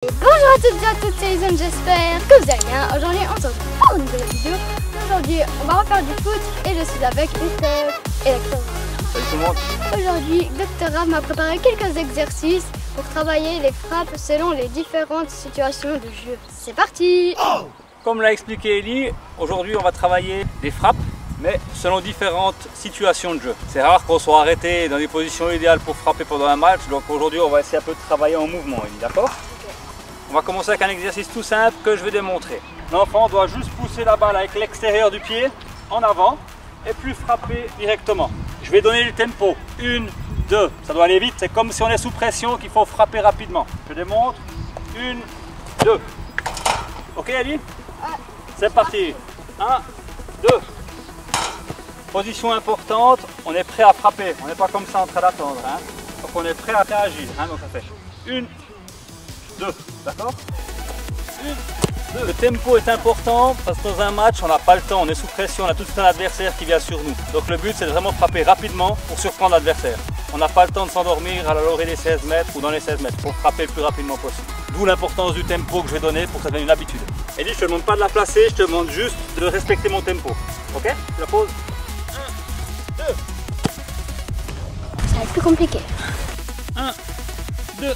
Bonjour à toutes et à tous, c'est Isam, j'espère que vous allez bien. Aujourd'hui on se retrouve pour une nouvelle vidéo. Aujourd'hui on va refaire du foot et je suis avec Mister et Dr. Salut tout le monde. Aujourd'hui Dr. Rav m'a préparé quelques exercices pour travailler les frappes selon les différentes situations de jeu. C'est parti. Comme l'a expliqué Ellie, aujourd'hui on va travailler des frappes, mais selon différentes situations de jeu. C'est rare qu'on soit arrêté dans des positions idéales pour frapper pendant un match, donc aujourd'hui on va essayer un peu de travailler en mouvement, Ellie, d'accord? On va commencer avec un exercice tout simple que je vais démontrer. L'enfant doit juste pousser la balle avec l'extérieur du pied en avant et puis frapper directement. Je vais donner le tempo. 1, 2, ça doit aller vite. C'est comme si on est sous pression qu'il faut frapper rapidement. Je démontre. 1, 2. Ok Ali? C'est parti. 1, 2. Position importante, on est prêt à frapper. On n'est pas comme ça en train d'attendre. Hein. Donc on est prêt à réagir. Hein. Donc ça fait 1, 2, d'accord? 1, 2. Le tempo est important parce que dans un match, on n'a pas le temps, on est sous pression, on a tout un adversaire qui vient sur nous. Donc le but, c'est de vraiment frapper rapidement pour surprendre l'adversaire. On n'a pas le temps de s'endormir à la lorée des 16 mètres ou dans les 16 mètres. Il faut frapper le plus rapidement possible. D'où l'importance du tempo que je vais donner pour que ça devienne une habitude. Elie, je te demande pas de la placer, je te demande juste de respecter mon tempo. Ok? Je la pose. 1, 2. Ça va être plus compliqué. 1, 2.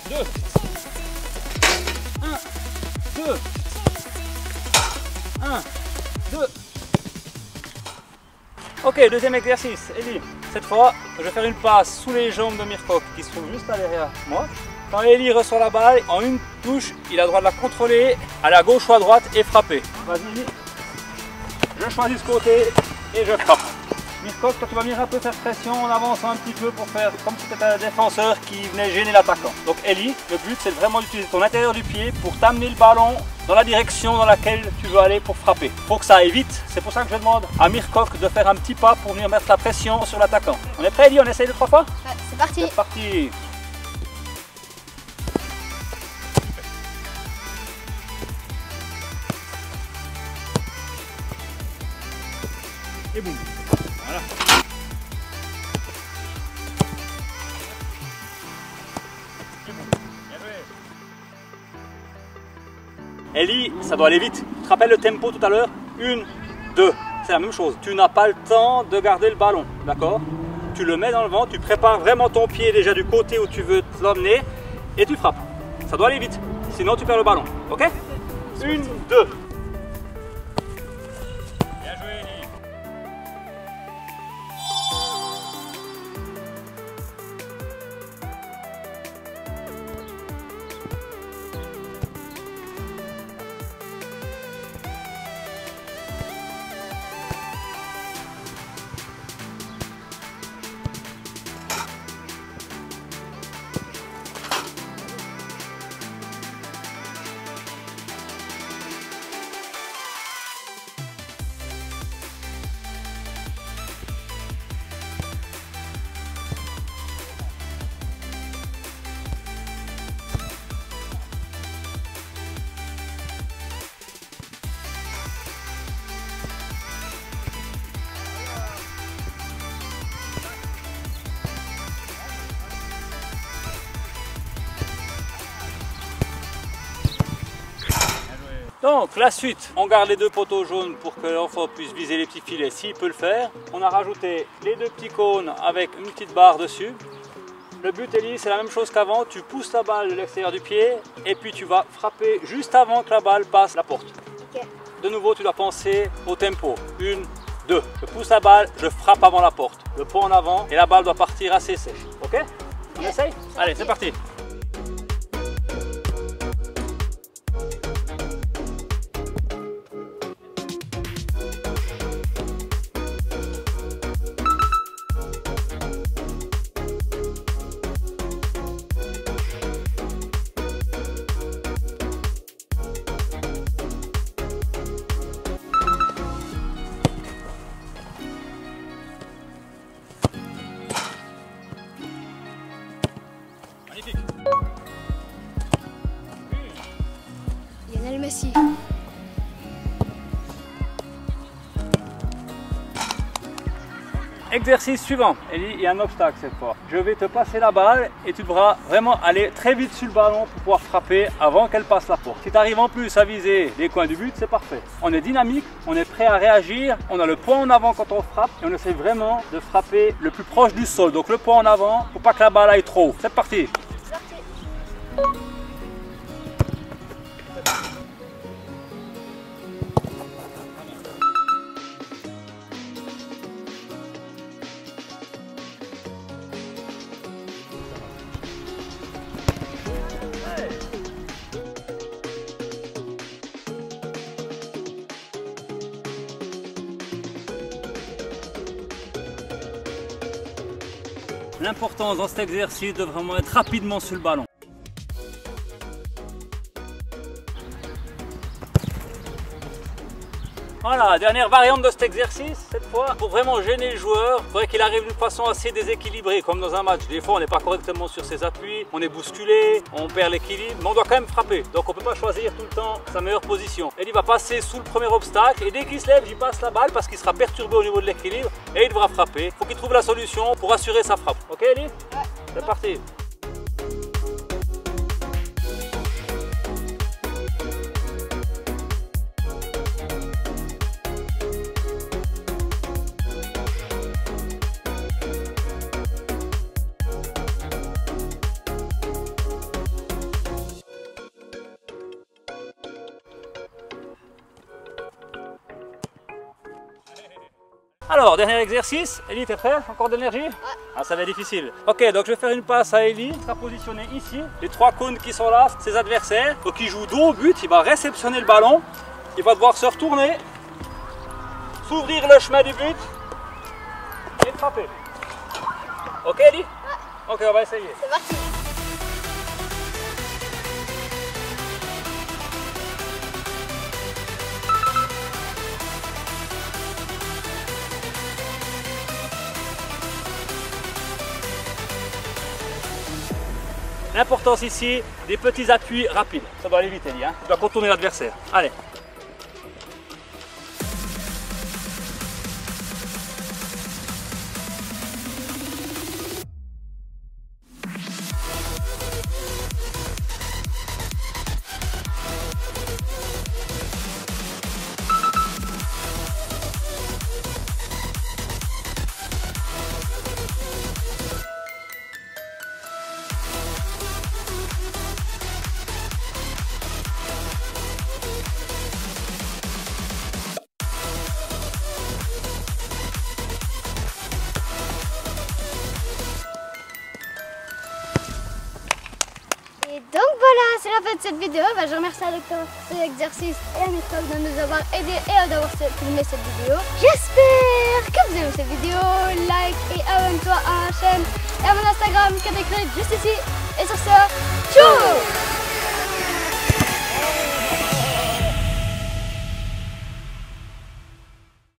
1, 2. 1, 2. 1, 2. Ok, deuxième exercice. Elie, cette fois, je vais faire une passe sous les jambes de Mirko qui se trouve juste là derrière moi. Quand Elie reçoit la balle, en une touche, il a le droit de la contrôler, aller à gauche ou à droite et frapper. Vas-y, je choisis ce côté et je frappe. Mirko, toi tu vas venir un peu faire pression en avançant un petit peu pour faire comme si c'était un défenseur qui venait gêner l'attaquant. Donc Elie, le but c'est vraiment d'utiliser ton intérieur du pied pour t'amener le ballon dans la direction dans laquelle tu veux aller pour frapper. Il faut que ça aille vite, c'est pour ça que je demande à Mirko de faire un petit pas pour venir mettre la pression sur l'attaquant. On est prêt Elie, on essaye 2-3 fois? Ouais, c'est parti. C'est parti. Et boum. Voilà. Et boum. Bien joué. Elie, ça doit aller vite. Tu te rappelles le tempo tout à l'heure? 1, 2. C'est la même chose. Tu n'as pas le temps de garder le ballon. D'accord? Tu le mets dans le vent, tu prépares vraiment ton pied déjà du côté où tu veux l'emmener et tu frappes. Ça doit aller vite. Sinon tu perds le ballon. Ok? 1, 2. Donc la suite, on garde les deux poteaux jaunes pour que l'enfant puisse viser les petits filets s'il peut le faire. On a rajouté les deux petits cônes avec une petite barre dessus. Le but Elie, c'est la même chose qu'avant, tu pousses la balle de l'extérieur du pied et puis tu vas frapper juste avant que la balle passe la porte. Ok. De nouveau, tu dois penser au tempo. 1, 2. Je pousse la balle, je frappe avant la porte. Le pot en avant et la balle doit partir assez sèche. Ok? On essaye? Allez, c'est parti. Magnifique. Lionel Messi. Exercice suivant. Ellie, il y a un obstacle cette fois. Je vais te passer la balle et tu devras vraiment aller très vite sur le ballon pour pouvoir frapper avant qu'elle passe la porte. Si tu arrives en plus à viser les coins du but, c'est parfait. On est dynamique, on est prêt à réagir, on a le poing en avant quand on frappe et on essaie vraiment de frapper le plus proche du sol. Donc le poing en avant, faut pas que la balle aille trop haut. C'est parti. L'importance dans cet exercice de vraiment être rapidement sur le ballon. Voilà, dernière variante de cet exercice, cette fois, pour vraiment gêner le joueur, il faudrait qu'il arrive d'une façon assez déséquilibrée, comme dans un match. Des fois, on n'est pas correctement sur ses appuis, on est bousculé, on perd l'équilibre, mais on doit quand même frapper. Donc on ne peut pas choisir tout le temps sa meilleure position. Et il va passer sous le premier obstacle, et dès qu'il se lève, il passe la balle parce qu'il sera perturbé au niveau de l'équilibre, et il devra frapper. Il faut qu'il trouve la solution pour assurer sa frappe. Ok, Ellie? Ouais. C'est parti. Alors, dernier exercice. Ellie, t'es prêt? Encore d'énergie? Ouais. Ah, ça va être difficile. Ok, donc je vais faire une passe à Ellie. Il sera positionné ici. Les trois cônes qui sont là, ses adversaires. Donc il joue dos au but, il va réceptionner le ballon. Il va devoir se retourner, s'ouvrir le chemin du but et frapper. Ok, Ellie? Ouais. Ok, on va essayer. C'est parti. L'importance ici, des petits appuis rapides. Ça doit aller vite, Ellie, hein. Tu dois contourner l'adversaire. Allez. Donc voilà, c'est la fin de cette vidéo. Je remercie Alexandre pour cet exercice et à Méthode de nous avoir aidés et d'avoir filmé cette vidéo. J'espère que vous aimez cette vidéo. Like et abonne-toi à ma chaîne et à mon Instagram qui est écrit juste ici. Et sur ce, ciao!